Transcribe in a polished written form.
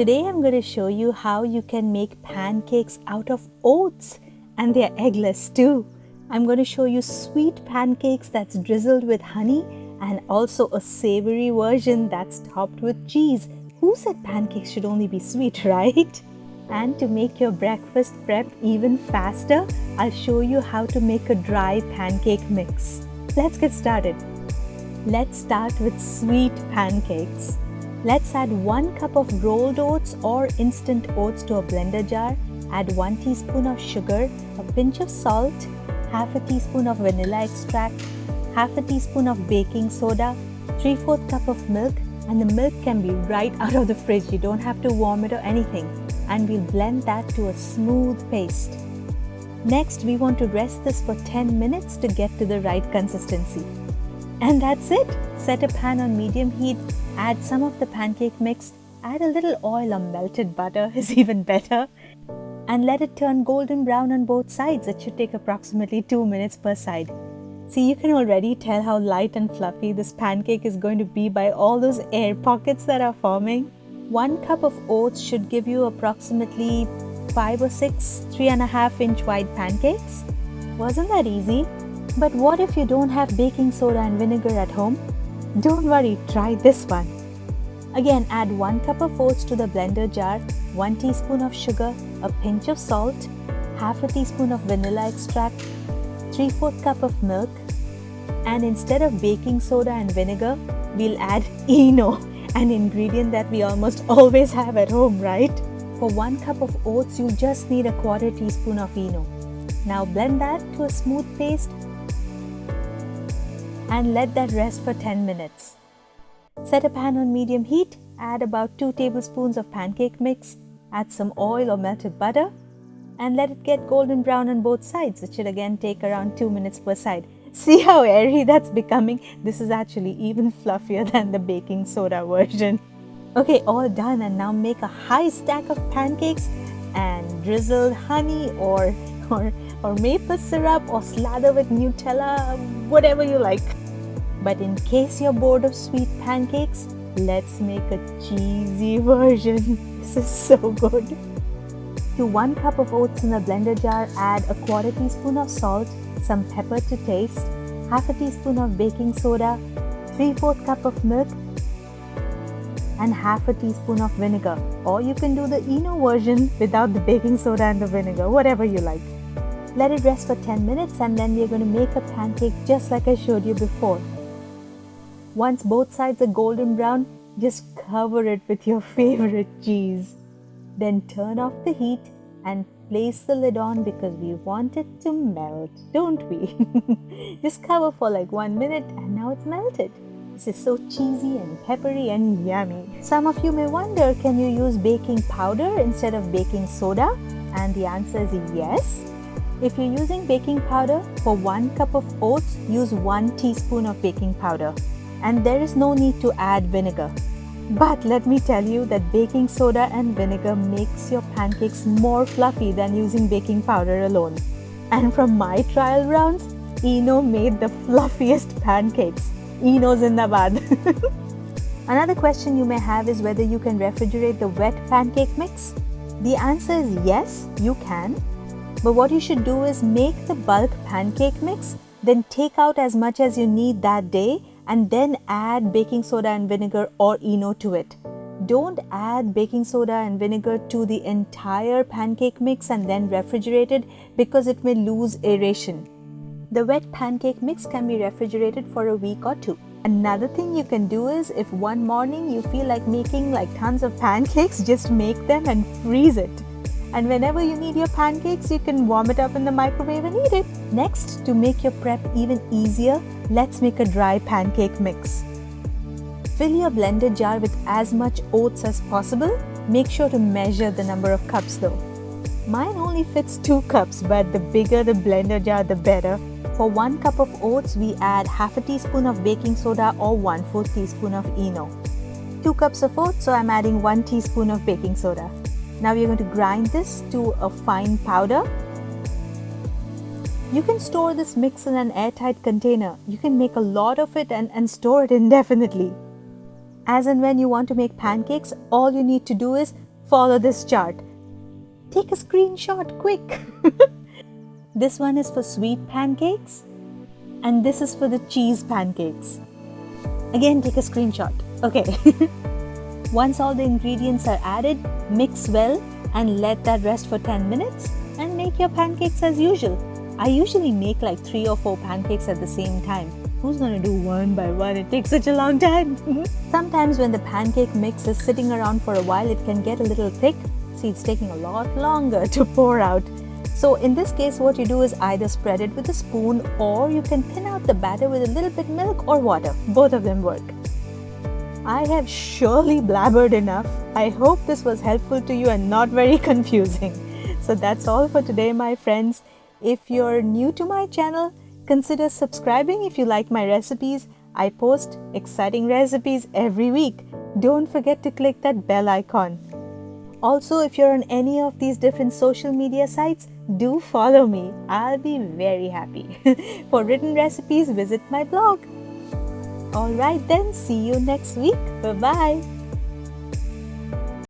Today I'm going to show you how you can make pancakes out of oats, and they're eggless too. I'm going to show you sweet pancakes that's drizzled with honey and also a savory version that's topped with cheese. Who said pancakes should only be sweet, right? And to make your breakfast prep even faster, I'll show you how to make a dry pancake mix. Let's get started. Let's start with sweet pancakes. Let's add 1 cup of rolled oats or instant oats to a blender jar. Add 1 teaspoon of sugar, a pinch of salt, half a teaspoon of vanilla extract, half a teaspoon of baking soda, 3/4 cup of milk, and the milk can be right out of the fridge. You don't have to warm it or anything. And we'll blend that to a smooth paste. Next, we want to rest this for 10 minutes to get to the right consistency. And that's it. Set a pan on medium heat, add some of the pancake mix, add a little oil or melted butter is even better, and let it turn golden brown on both sides. It should take approximately 2 minutes per side. See, you can already tell how light and fluffy this pancake is going to be by all those air pockets that are forming. 1 cup of oats should give you approximately 5 or 6 3.5-inch wide pancakes. Wasn't that easy? But what if you don't have baking soda and vinegar at home? Don't worry, try this one. Again, add 1 cup of oats to the blender jar, 1 teaspoon of sugar, a pinch of salt, half a teaspoon of vanilla extract, 3/4 cup of milk, and instead of baking soda and vinegar, we'll add ENO, an ingredient that we almost always have at home, right? For 1 cup of oats, you just need a 1/4 teaspoon of ENO. Now blend that to a smooth paste and let that rest for 10 minutes. Set a pan on medium heat, add about 2 tablespoons of pancake mix, add some oil or melted butter, and let it get golden brown on both sides. It should again take around 2 minutes per side. See how airy that's becoming? This is actually even fluffier than the baking soda version. Okay, all done, and now make a high stack of pancakes and drizzle honey or maple syrup or slather with Nutella, whatever you like. But in case you're bored of sweet pancakes, let's make a cheesy version. This is so good. To 1 cup of oats in the blender jar, add a 1/4 teaspoon of salt, some pepper to taste, half a teaspoon of baking soda, 3/4 cup of milk, and half a teaspoon of vinegar. Or you can do the ENO version without the baking soda and the vinegar, whatever you like. Let it rest for 10 minutes and then we're going to make a pancake just like I showed you before. Once both sides are golden brown, just cover it with your favorite cheese. Then turn off the heat and place the lid on because we want it to melt, don't we? Just cover for like 1 minute and now it's melted. This is so cheesy and peppery and yummy. Some of you may wonder, can you use baking powder instead of baking soda? And the answer is yes. If you're using baking powder, for 1 cup of oats, use 1 teaspoon of baking powder. And there is no need to add vinegar. But let me tell you that baking soda and vinegar makes your pancakes more fluffy than using baking powder alone. And from my trial rounds, ENO made the fluffiest pancakes. ENO Zindabad. Another question you may have is whether you can refrigerate the wet pancake mix. The answer is yes, you can. But what you should do is make the bulk pancake mix, then take out as much as you need that day, and then add baking soda and vinegar or ENO to it. Don't add baking soda and vinegar to the entire pancake mix and then refrigerate it because it may lose aeration. The wet pancake mix can be refrigerated for a week or 2. Another thing you can do is, if one morning you feel like making tons of pancakes, just make them and freeze it. And whenever you need your pancakes, you can warm it up in the microwave and eat it. Next, to make your prep even easier, let's make a dry pancake mix. Fill your blender jar with as much oats as possible. Make sure to measure the number of cups though. Mine only fits 2 cups, but the bigger the blender jar, the better. For 1 cup of oats, we add half a teaspoon of baking soda or 1/4 teaspoon of ENO. 2 cups of oats, so I'm adding 1 teaspoon of baking soda. Now we're going to grind this to a fine powder. You can store this mix in an airtight container. You can make a lot of it and store it indefinitely. As and when you want to make pancakes, all you need to do is follow this chart. Take a screenshot, quick! This one is for sweet pancakes, and this is for the cheese pancakes. Again, take a screenshot. Okay. Once all the ingredients are added, mix well and let that rest for 10 minutes and make your pancakes as usual. I usually make like 3 or 4 pancakes at the same time. Who's gonna do one by one? It takes such a long time. Sometimes when the pancake mix is sitting around for a while, it can get a little thick. See, it's taking a lot longer to pour out. So in this case, what you do is either spread it with a spoon, or you can thin out the batter with a little bit milk or water. Both of them work. I have surely blabbered enough. I hope this was helpful to you and not very confusing. So that's all for today, my friends. If you're new to my channel, consider subscribing if you like my recipes. I post exciting recipes every week. Don't forget to click that bell icon. Also, if you're on any of these different social media sites, do follow me. I'll be very happy. For written recipes, visit my blog. Alright then, see you next week. Bye-bye.